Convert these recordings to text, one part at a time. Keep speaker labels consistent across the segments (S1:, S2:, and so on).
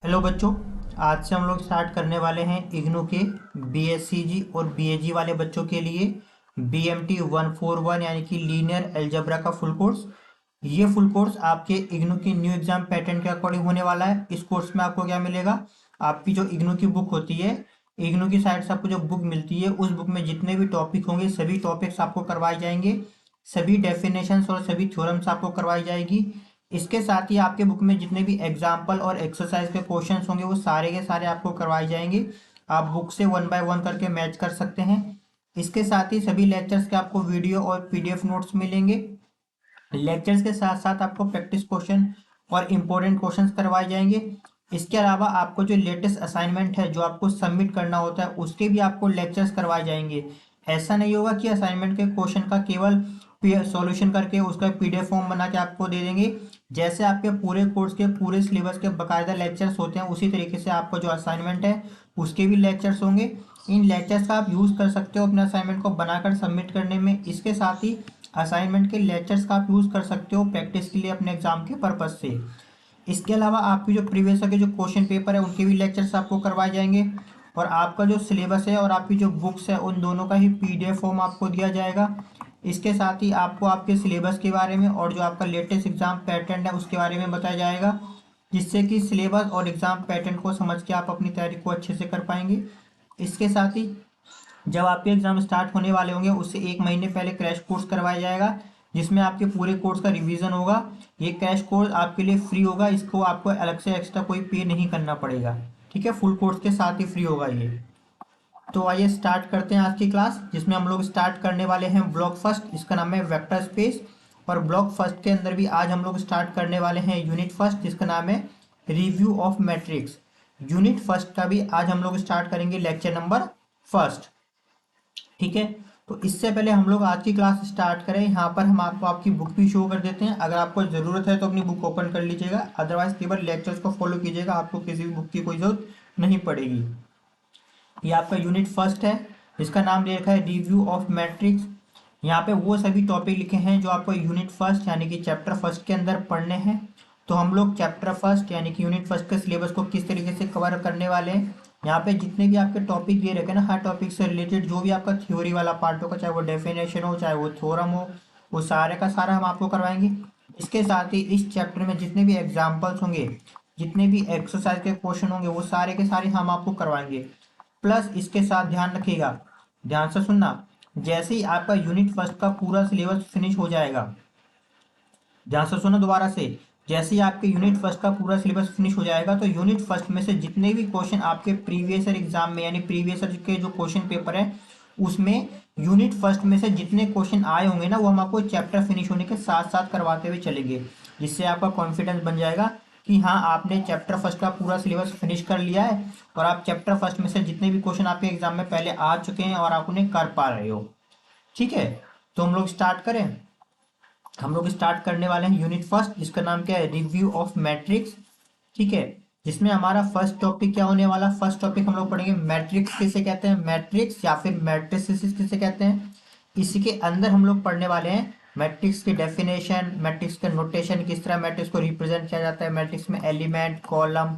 S1: Hello बच्चों। आज से हम लोग स्टार्ट करने वाले हैं इग्नू के बीएससीजी और बीएजी वाले बच्चों के लिए बीएमटी 141 यानी कि लीनियर अलजेब्रा का फुल कोर्स। ये फुल कोर्स आपके इग्नू की न्यू एग्जाम पैटर्न के अकॉर्डिंग होने वाला है। इस कोर्स में आपको क्या मिलेगा, आपकी जो इग्नू की बुक होती है, इग्नू की साइड से आपको जो बुक मिलती है उस बुक में जितने भी टॉपिक होंगे सभी टॉपिक्स आपको करवाए जाएंगे, सभी डेफिनेशंस और सभी थ्योरम्स आपको करवाई जाएगी। इसके साथ ही आपके बुक में जितने भी एग्जाम्पल और एक्सरसाइज के क्वेश्चंस होंगे वो सारे के सारे आपको करवाए जाएंगे। आप बुक से वन बाय वन करके मैच कर सकते हैं। इसके साथ ही सभी लेक्चर्स के आपको वीडियो और पीडीएफ नोट्स मिलेंगे। लेक्चर्स के साथ साथ आपको प्रैक्टिस क्वेश्चन और इम्पोर्टेंट क्वेश्चंस करवाए जाएंगे। इसके अलावा आपको जो लेटेस्ट असाइनमेंट है जो आपको सबमिट करना होता है उसके भी आपको लेक्चर्स करवाए जाएंगे। ऐसा नहीं होगा कि असाइनमेंट के क्वेश्चन का केवल सॉल्यूशन करके उसका पीडीएफ फॉर्म बना के आपको दे देंगे। जैसे आपके पूरे कोर्स के पूरे सिलेबस के बकायदा लेक्चर्स होते हैं उसी तरीके से आपका जो असाइनमेंट है उसके भी लेक्चर्स होंगे। इन लेक्चर्स का आप यूज़ कर सकते हो अपने असाइनमेंट को बनाकर सबमिट करने में। इसके साथ ही असाइनमेंट के लेक्चर्स का आप यूज़ कर सकते हो प्रैक्टिस के लिए अपने एग्जाम के पर्पज़ से। इसके अलावा आपकी जो प्रीवियस के जो क्वेश्चन पेपर है उनके भी लेक्चर्स आपको करवाए जाएंगे। और आपका जो सिलेबस है और आपकी जो बुक्स है उन दोनों का ही पीडीएफ फॉर्म आपको दिया जाएगा। इसके साथ ही आपको आपके सिलेबस के बारे में और जो आपका लेटेस्ट एग्जाम पैटर्न है उसके बारे में बताया जाएगा, जिससे कि सिलेबस और एग्जाम पैटर्न को समझ के आप अपनी तैयारी को अच्छे से कर पाएंगे। इसके साथ ही जब आपके एग्जाम स्टार्ट होने वाले होंगे उससे एक महीने पहले क्रैश कोर्स करवाया जाएगा, जिसमें आपके पूरे कोर्स का रिवीजन होगा। ये क्रैश कोर्स आपके लिए फ्री होगा, इसको आपको अलग से एक्स्ट्रा कोई पे नहीं करना पड़ेगा। ठीक है, फुल कोर्स के साथ ही फ्री होगा ये। तो आइए स्टार्ट करते हैं आज की क्लास, जिसमें हम लोग स्टार्ट करने वाले हैं ब्लॉक फर्स्ट, इसका नाम है वेक्टर स्पेस। और ब्लॉक फर्स्ट के अंदर भी आज हम लोग स्टार्ट करने वाले हैं यूनिट फर्स्ट, जिसका नाम है review of matrix. Unit first का भी आज हम लोग स्टार्ट करेंगे लेक्चर नंबर फर्स्ट। ठीक है, तो इससे पहले हम लोग आज की क्लास स्टार्ट करें, यहाँ पर हम आपको आपकी बुक भी शो कर देते हैं। अगर आपको ज़रूरत है तो अपनी बुक ओपन कर लीजिएगा, अदरवाइज केवल लेक्चर्स को फॉलो कीजिएगा, आपको किसी भी बुक की कोई जरूरत नहीं पड़ेगी। ये आपका यूनिट फर्स्ट है जिसका नाम दे रखा है रिव्यू ऑफ मैट्रिक्स। यहाँ पे वो सभी टॉपिक लिखे हैं जो आपको यूनिट फर्स्ट यानी कि चैप्टर फर्स्ट के अंदर पढ़ने हैं। तो हम लोग चैप्टर फर्स्ट यानी कि यूनिट फर्स्ट के सिलेबस को किस तरीके से कवर करने वाले हैं, यहाँ पे जितने भी आपके टॉपिक दे रखे हैं ना, हर टॉपिक से रिलेटेड जो भी आपका थ्योरी वाला पार्ट होगा, चाहे वो डेफिनेशन हो चाहे वो थ्योरम हो, वो सारे का सारा हम आपको करवाएंगे। इसके साथ ही इस चैप्टर में जितने भी एग्जाम्पल्स होंगे, जितने भी एक्सरसाइज के क्वेश्चन होंगे, वो सारे के सारे हम आपको करवाएंगे। प्लस इसके साथ ध्यान रखिएगा, ध्यान से सुनना, जैसे ही आपका यूनिट फर्स्ट का पूरा सिलेबस फिनिश हो जाएगा, ध्यान से सुनो दोबारा से, जैसे ही आपके यूनिट फर्स्ट का पूरा सिलेबस फिनिश हो जाएगा तो यूनिट फर्स्ट में से जितने भी क्वेश्चन आपके प्रीवियस ईयर एग्जाम में यानी प्रीवियस ईयर के जो क्वेश्चन पेपर है उसमें यूनिट फर्स्ट में से जितने क्वेश्चन आए होंगे ना, वो हम आपको चैप्टर फिनिश होने के साथ साथ करवाते हुए चलेंगे, जिससे आपका कॉन्फिडेंस बन जाएगा कि हाँ आपने चैप्टर फर्स्ट का पूरा सिलेबस फिनिश कर लिया है और आप चैप्टर फर्स्ट में से जितने भी क्वेश्चन आपके एग्जाम में पहले आ चुके हैं और आप उन्हें कर पा रहे हो। ठीक है, तो हम लोग स्टार्ट करें। हम लोग स्टार्ट करने वाले हैं यूनिट फर्स्ट, जिसका नाम क्या है, रिव्यू ऑफ मैट्रिक्स। ठीक है, जिसमें हमारा फर्स्ट टॉपिक क्या होने वाला, फर्स्ट टॉपिक हम लोग पढ़ेंगे मैट्रिक्स किसे कहते हैं, मैट्रिक्स या फिर मैट्रिसेस किसे कहते हैं। इसी के अंदर हम लोग पढ़ने वाले हैं मैट्रिक्स की डेफिनेशन, मैट्रिक्स का नोटेशन, किस तरह मैट्रिक्स को रिप्रेजेंट किया जाता है, मैट्रिक्स में एलिमेंट, कॉलम,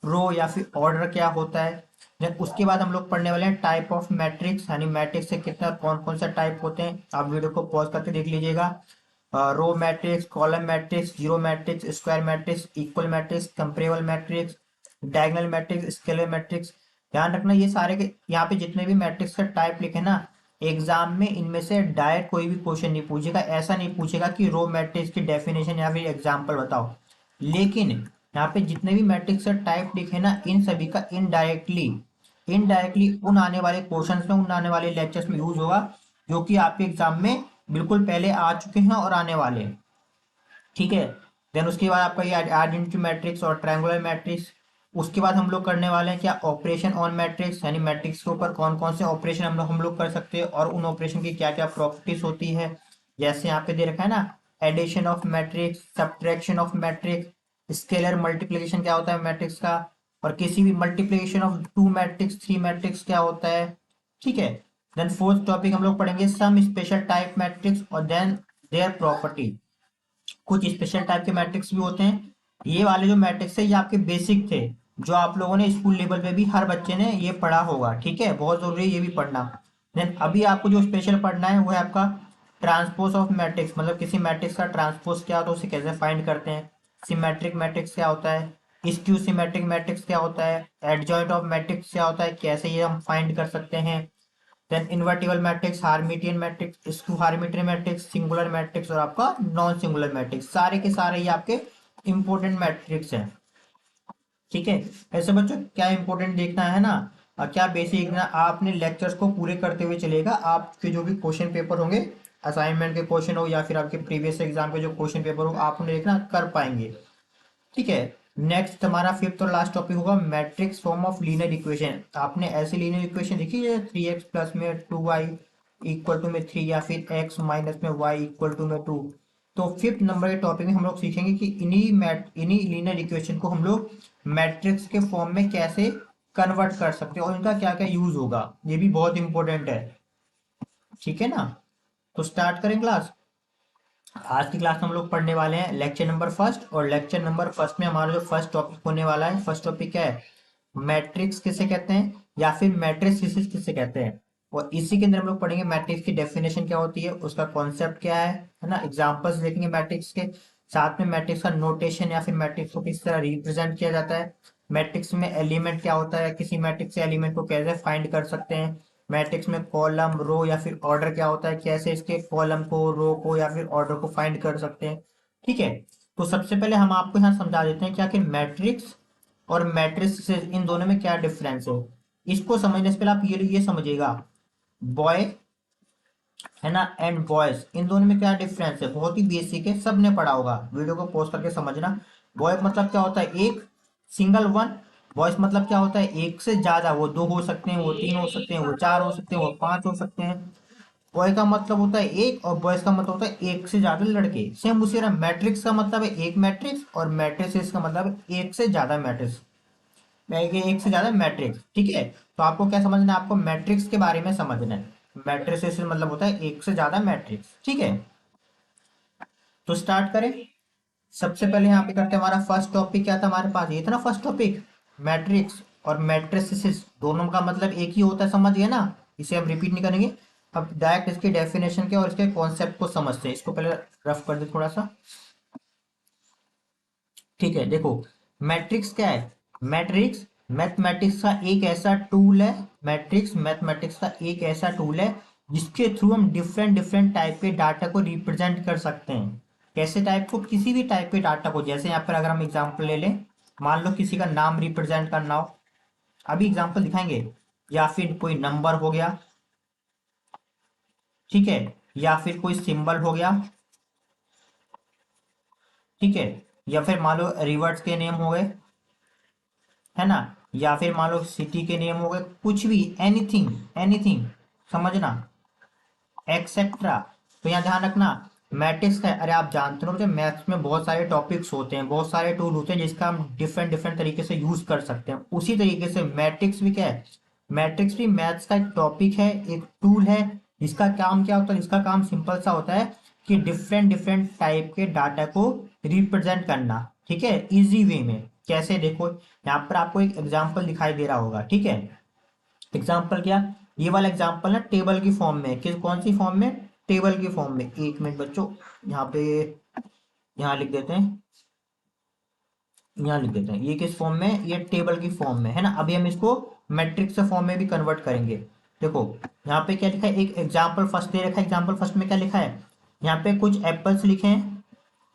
S1: रो या फिर ऑर्डर क्या होता है। देन उसके बाद हम लोग पढ़ने वाले हैं टाइप ऑफ मैट्रिक्स, यानी मैट्रिक्स से कितना कौन कौन सा टाइप होते हैं। आप वीडियो को पॉज करके देख लीजिएगा। Row matrix, column matrix, zero matrix, square matrix, equal matrix, comparable matrix, diagonal matrix, scalar matrix. ध्यान रखना ये सारे के यहाँ पे जितने भी मैट्रिक्स का टाइप लिखे ना, एग्जाम में इनमें से डायरेक्ट कोई भी क्वेश्चन नहीं पूछेगा। ऐसा नहीं पूछेगा कि रो मैट्रिक्स की डेफिनेशन या फिर एग्जाम्पल बताओ, लेकिन यहाँ पे जितने भी मैट्रिक्स का टाइप लिखे ना, इन सभी का इनडायरेक्टली इनडायरेक्टली उन आने वाले क्वेश्चंस में, उन आने वाले लेक्चर्स में यूज होगा जो कि आपके एग्जाम में बिल्कुल पहले आ चुके हैं और आने वाले हैं। ठीक है, देन उसके बाद आपका ये आइडेंटिटी मैट्रिक्स और ट्रायंगुलर मैट्रिक्स। उसके बाद हम लोग करने वाले हैं क्या, ऑपरेशन ऑन मैट्रिक्स, यानी मैट्रिक्स के ऊपर कौन कौन से ऑपरेशन हम लोग कर सकते हैं और उन ऑपरेशन की क्या क्या प्रॉपर्टीज होती है। जैसे यहाँ पे दे रखा है ना, addition of matrix, subtraction of matrix, scalar multiplication क्या होता है मैट्रिक्स का, और किसी भी multiplication of two matrix, three matrix क्या होता है। ठीक है, देन फोर्थ टॉपिक हम लोग पढ़ेंगे सम स्पेशल टाइप मैट्रिक्स और देन देयर प्रॉपर्टी। कुछ स्पेशल टाइप के मैट्रिक्स भी होते हैं। ये वाले जो मैट्रिक्स है ये आपके बेसिक थे, जो आप लोगों ने स्कूल लेवल पे भी हर बच्चे ने ये पढ़ा होगा, ठीक है, बहुत जरूरी है ये भी पढ़ना। देन अभी आपको जो स्पेशल पढ़ना है वो है आपका ट्रांसपोज ऑफ मैट्रिक्स, मतलब किसी मैट्रिक्स का ट्रांसपोज क्या होता है, उसे कैसे फाइंड करते हैं। सिमेट्रिक मैट्रिक्स क्या होता है, स्क्यू सिमेट्रिक मैट्रिक्स क्या होता है, एडजॉइंट ऑफ मैट्रिक्स क्या होता है, कैसे ये हम फाइंड कर सकते हैं। Then invertible matrix, hermitian matrix, skew hermitian matrix, singular matrix और आपका नॉन सिंगुलर मैट्रिक्स, सारे के सारे ये आपके इंपॉर्टेंट मैट्रिक्स हैं, ठीक है। ऐसे बच्चों क्या इंपॉर्टेंट देखना है ना, क्या बेसिक देखना, आपने लेक्चर्स को पूरे करते हुए चलेगा, आपके जो भी क्वेश्चन पेपर होंगे, असाइनमेंट के क्वेश्चन हो या फिर आपके प्रीवियस एग्जाम के जो क्वेश्चन पेपर हो, आप उन्हें देखना कर पाएंगे, ठीक है। नेक्स्ट हमारा फिफ्थ और लास्ट टॉपिक होगा matrix form of linear equation. आपने ऐसे लीनियर इक्वेशन देखी है, 3x प्लस में 2y इक्वल टू में 3, या फिर x माइनस में y इक्वल टू में 2। तो फिफ्थ नंबर के टॉपिक में हम लोग सीखेंगे कि इन्हीं लीनियर इक्वेशन को हम लोग मैट्रिक्स के फॉर्म में कैसे कन्वर्ट कर सकते हैं और इनका क्या क्या यूज होगा, ये भी बहुत इंपॉर्टेंट है, ठीक है ना। तो स्टार्ट करें क्लास। आज की क्लास में हम लोग पढ़ने वाले हैं लेक्चर नंबर फर्स्ट, और लेक्चर नंबर फर्स्ट में हमारा जो फर्स्ट टॉपिक होने वाला है, फर्स्ट टॉपिक क्या है, मैट्रिक्स किसे कहते हैं या फिर मैट्रिसेस किसे कहते हैं। और इसी के अंदर हम लोग पढ़ेंगे मैट्रिक्स की डेफिनेशन क्या होती है, उसका कॉन्सेप्ट क्या है ना, एग्जांपल्स देखेंगे मैट्रिक्स के, साथ में मैट्रिक्स का नोटेशन या फिर मैट्रिक्स को किस तरह रिप्रेजेंट किया जाता है, मैट्रिक्स में एलिमेंट क्या होता है, किसी मैट्रिक्स से एलिमेंट को कैसे फाइंड कर सकते हैं, मैट्रिक्स में कॉलम रो या फिर ऑर्डर क्या होता है, कैसे इसके कॉलम को रो को या फिर ऑर्डर को फाइंड कर सकते हैं, ठीक है। तो सबसे पहले हम आपको यहाँ समझा देते हैं क्या कि मैट्रिक्स और मैट्रिक्स इन दोनों में क्या डिफरेंस है। इसको समझने से पहले आप ये समझिएगा, बॉय है ना एंड बॉयज, इन दोनों में क्या डिफरेंस है, बहुत ही बेसिक है, सब ने पढ़ा होगा, वीडियो को पॉज करके समझना। बॉय मतलब क्या होता है, एक, सिंगल वन। बॉयज मतलब क्या होता है, एक से ज्यादा, वो दो हो सकते हैं, वो तीन हो सकते हैं, वो चार हो सकते हैं, वो पांच हो सकते हैं। बॉय का मतलब होता है एक, और बॉयज का मतलब होता है एक से ज्यादा लड़के। सेम उसी तरह मैट्रिक्स का मतलब है एक मैट्रिक्स, और मैट्रिक्स का मतलब है एक से ज्यादा मैट्रिक्स, एक से ज्यादा मैट्रिक्स, ठीक है। तो आपको क्या समझना है, आपको मैट्रिक्स के बारे में समझना है, मैट्रिक्स मतलब होता है एक से ज्यादा मैट्रिक्स, ठीक है। तो स्टार्ट करें। सबसे पहले यहाँ पे करते हैं, हमारा फर्स्ट टॉपिक क्या था हमारे पास, ये था ना फर्स्ट टॉपिक, मैट्रिक्स और मैट्रिसेस दोनों का मतलब एक ही होता है, समझ गए ना, इसे हम रिपीट नहीं करेंगे। अब डायरेक्ट इसकी डेफिनेशन के और इसके कॉन्सेप्ट को समझते हैं, इसको पहले रफ कर दे थोड़ा सा, ठीक है। देखो मैट्रिक्स क्या है, मैट्रिक्स मैथमेटिक्स का एक ऐसा टूल है, मैट्रिक्स मैथमेटिक्स का एक ऐसा टूल है जिसके थ्रू हम डिफरेंट डिफरेंट टाइप के डाटा को रिप्रेजेंट कर सकते हैं। कैसे टाइप को, किसी भी टाइप के डाटा को, जैसे यहाँ पर अगर हम एग्जांपल ले लें, मान लो किसी का नाम रिप्रेजेंट करना हो, अभी एग्जांपल दिखाएंगे, या फिर कोई नंबर हो गया, ठीक है, या फिर कोई सिंबल हो गया, ठीक है, या फिर मान लो रिवर्स के नेम हो गए, है ना, या फिर मान लो सिटी के नेम हो गए, कुछ भी, एनीथिंग एनीथिंग, समझना, एक्सेट्रा। तो यहाँ ध्यान रखना, मैट्रिक्स का, अरे आप जानते हो मुझे, मैथ्स में बहुत सारे टॉपिक्स होते हैं, बहुत सारे टूल होते हैं जिसका हम डिफरेंट डिफरेंट तरीके से यूज कर सकते हैं, उसी तरीके से मैट्रिक्स भी क्या है, मैट्रिक्स भी मैथ्स का एक टॉपिक है, एक टूल है, जिसका काम क्या होता है, इसका काम सिंपल सा होता है कि डिफरेंट डिफरेंट टाइप के डाटा को रिप्रेजेंट करना, ठीक है, इजी वे में। कैसे, देखो यहाँ पर आपको एक एग्जाम्पल दिखाई दे रहा होगा, ठीक है। एग्जाम्पल क्या, ये वाला एग्जाम्पल ना टेबल की फॉर्म में, किस कौन सी फॉर्म में, टेबल की फॉर्म में। एक मिनट बच्चों, यहाँ पे, यहाँ लिख देते हैं, यहाँ लिख देते हैं, ये किस फॉर्म में, ये टेबल की फॉर्म में है ना। अभी हम इसको मैट्रिक्स के फॉर्म में भी कन्वर्ट करेंगे। देखो यहाँ पे क्या लिखा है, एक एग्जाम्पल फर्स्ट दे रखा है, एग्जाम्पल फर्स्ट में क्या लिखा है, यहाँ पे कुछ एप्पल्स लिखे हैं,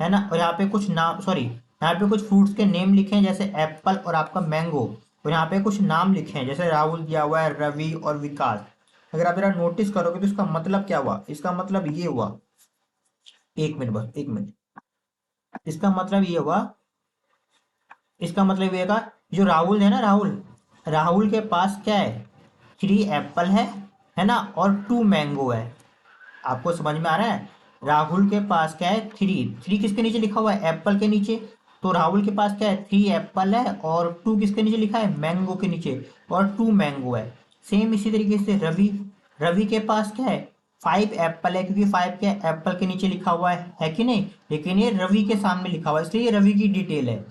S1: है ना, और यहाँ पे कुछ नाम, सॉरी, यहाँ पे कुछ फ्रूट्स के नेम लिखे हैं, जैसे एप्पल और आपका मैंगो, और यहाँ पे कुछ नाम लिखे हैं, जैसे राहुल दिया हुआ है, रवि और विकास। अगर आप जरा नोटिस करोगे तो इसका मतलब क्या हुआ, इसका मतलब ये हुआ, एक मिनट बस, एक मिनट, इसका मतलब ये हुआ, इसका मतलब ये होगा, जो राहुल है ना, राहुल, राहुल के पास क्या है, 3 एप्पल है ना, और 2 मैंगो है। आपको समझ में आ रहा है, राहुल के पास क्या है, थ्री, थ्री किसके नीचे लिखा हुआ है, एप्पल के नीचे। तो राहुल के पास क्या है, 3 एप्पल है, और 2 किसके नीचे लिखा है, मैंगो के नीचे, और 2 मैंगो है। सेम इसी तरीके से रवि, रवि के पास क्या है, 5 एप्पल है, क्योंकि 5 के एप्पल के नीचे लिखा हुआ है कि नहीं, लेकिन ये रवि के सामने लिखा हुआ है, इसलिए ये रवि की डिटेल है,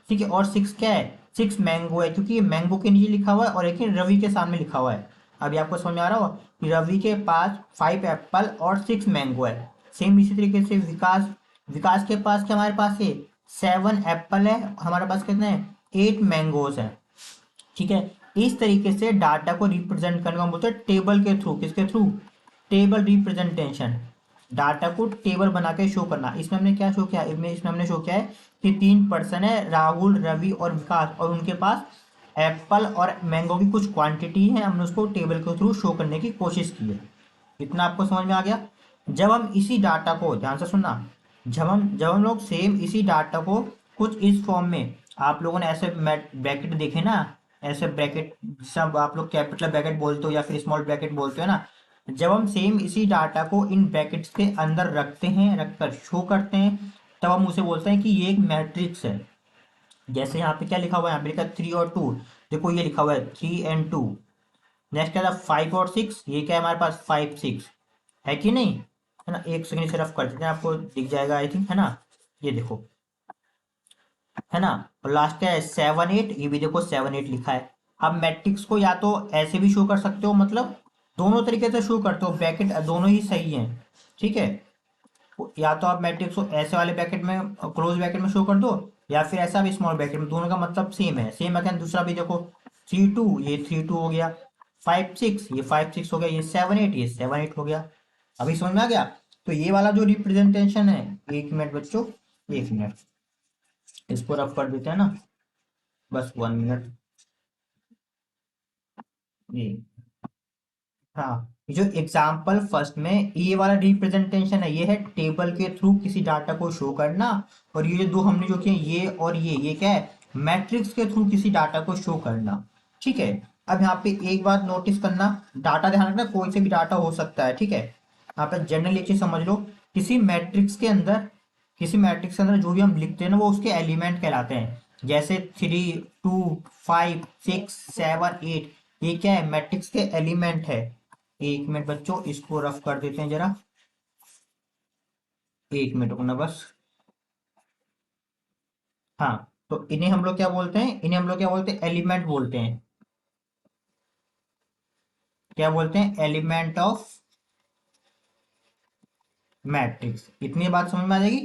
S1: ठीक है। और 6 क्या है, 6 मैंगो है, क्योंकि ये मैंगो के नीचे लिखा हुआ है और एक ही रवि के सामने लिखा हुआ है। अभी आपको समझ में आ रहा हो कि रवि के पास 5 एप्पल और 6 मैंगो है। सेम इसी तरीके से विकास, विकास के पास क्या, हमारे पास है 7 एप्पल है, हमारे पास कितने हैं 8 मैंगोज है। ठीक है, इस तरीके से डाटा को रिप्रेजेंट करने का बोलते हैं टेबल के थ्रू। किसके थ्रू? Table representation. डाटा को टेबल बना के शो करना। इसमें हमने क्या शो किया, इसमें हमने शो किया है कि 3 पर्सन है, राहुल, रवि और विकास, और उनके पास एप्पल और मैंगो की कुछ क्वांटिटी है, हमने उसको टेबल के थ्रू शो करने की कोशिश की है। इतना आपको समझ में आ गया? जब हम इसी डाटा को ध्यान से सुनना, जब हम लोग सेम इसी डाटा को कुछ इस फॉर्म में, आप लोगों ने ऐसे ब्रैकेट देखे ना, ऐसे ब्रैकेट, सब आप लोग कैपिटल ब्रैकेट बोलते हो या फिर स्मॉल ब्रैकेट बोलते हो ना, जब हम सेम इसी डाटा को इन ब्रैकेट्स के अंदर रखते हैं, रखकर शो करते हैं, तब हम उसे बोलते हैं कि ये एक मैट्रिक्स है। जैसे यहाँ पे क्या लिखा हुआ है, यहाँ पे लिखा 3 और 2, देखो ये लिखा हुआ है 3 and 2। नेक्स्ट क्या था 5 और 6, ये क्या है हमारे पास 5 6, है कि नहीं? है ना, एक सेकंड से रफ कर देते हैं, आपको दिख जाएगा आई थिंक, है ना? ये देखो, है ना? और लास्ट क्या है 7 8, ये भी देखो 7 8 लिखा है। आप मैट्रिक्स को या तो ऐसे भी शो कर सकते हो, मतलब दोनों तरीके से शो करते हो, ब्रैकेट दोनों ही सही हैं। ठीक है, या तो आप मैट्रिक्स को ऐसे वाले ब्रैकेट में, क्लोज ब्रैकेट में शो कर दो, या फिर ऐसा भी स्मॉल ब्रैकेट में, दोनों का मतलब सेम है। सेम है, दूसरा भी देखो 3 2, ये 3 2 हो गया, 5 6, ये 5 6 हो गया, ये 7 8, ये 7 8 हो गया। अभी समझ में आ गया? तो ये वाला जो रिप्रेजेंटेशन है, एक मिनट बच्चों, एक मिनट, इसको रफ कर देते हैं ना, बस 1 मिनट। ये, हाँ, ये जो एग्जाम्पल फर्स्ट में ये वाला रिप्रेजेंटेशन है, ये है टेबल के थ्रू किसी डाटा को शो करना। और ये जो दो हमने जो किए, ये और ये क्या है, मैट्रिक्स के थ्रू किसी डाटा को शो करना। ठीक है, अब यहाँ पे एक बात नोटिस करना, डाटा ध्यान रखना, कोई से भी डाटा हो सकता है। ठीक है, यहाँ पे जनरल एक चीज समझ लो, किसी मैट्रिक्स के अंदर, किसी मैट्रिक्स के अंदर जो भी हम लिखते हैं ना, वो उसके एलिमेंट कहलाते हैं। जैसे 3 2 5 6 7 8, ये क्या है, मैट्रिक्स के एलिमेंट है। एक मिनट बच्चों, इसको रफ कर देते हैं जरा, एक मिनट रुकना बस। हाँ, तो इन्हें हम लोग क्या बोलते हैं, इन्हें हम लोग क्या बोलते हैं, एलिमेंट बोलते हैं। क्या बोलते हैं, एलिमेंट ऑफ मैट्रिक्स। इतनी बात समझ में आ जाएगी।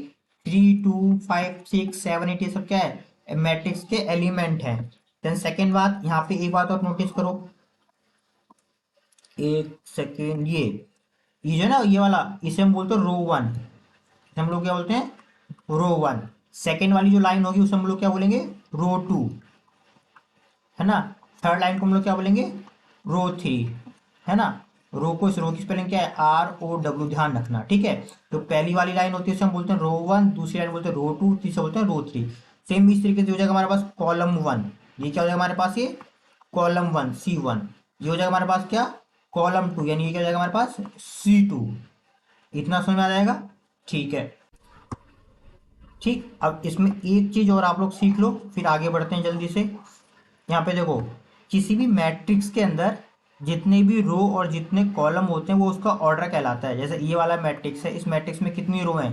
S1: 3 2 5 6 7 8, ये सब क्या है, मैट्रिक्स के एलिमेंट हैं। देन सेकेंड बात, यहाँ पे एक बात और नोटिस करो, एक सेकेंड, ये जो है ना, ये वाला, इसे हम बोलते हैं रो वन। हम लोग क्या बोलते हैं, रो वन। सेकेंड वाली जो लाइन होगी उसे हम लोग क्या बोलेंगे, रो टू, है ना? थर्ड लाइन को हम लोग क्या बोलेंगे, रो थ्री, है ना? रो को, इस रो की स्पेलिंग क्या है, ROW, ध्यान रखना। ठीक है, तो पहली वाली लाइन होती है उसे हम बोलते हैं रो वन, दूसरी लाइन बोलते हैं रो टू, तीसरा बोलते हैं रो थ्री। सेम इस तरीके से हो जाएगा हमारे पास कॉलम वन, ये क्या हो जाएगा हमारे पास, ये कॉलम वन C1। ये हो जाएगा हमारे पास क्या, कॉलम टू, यानी ये क्या हो जाएगा हमारे पास C2। इतना समझ में आ जाएगा? ठीक है, ठीक। अब इसमें एक चीज और आप लोग सीख लो, फिर आगे बढ़ते हैं जल्दी से। यहाँ पे देखो, किसी भी मैट्रिक्स के अंदर जितने भी रो और जितने कॉलम होते हैं वो उसका ऑर्डर कहलाता है। जैसे ये वाला मैट्रिक्स है, इस मैट्रिक्स में कितनी रो हैं,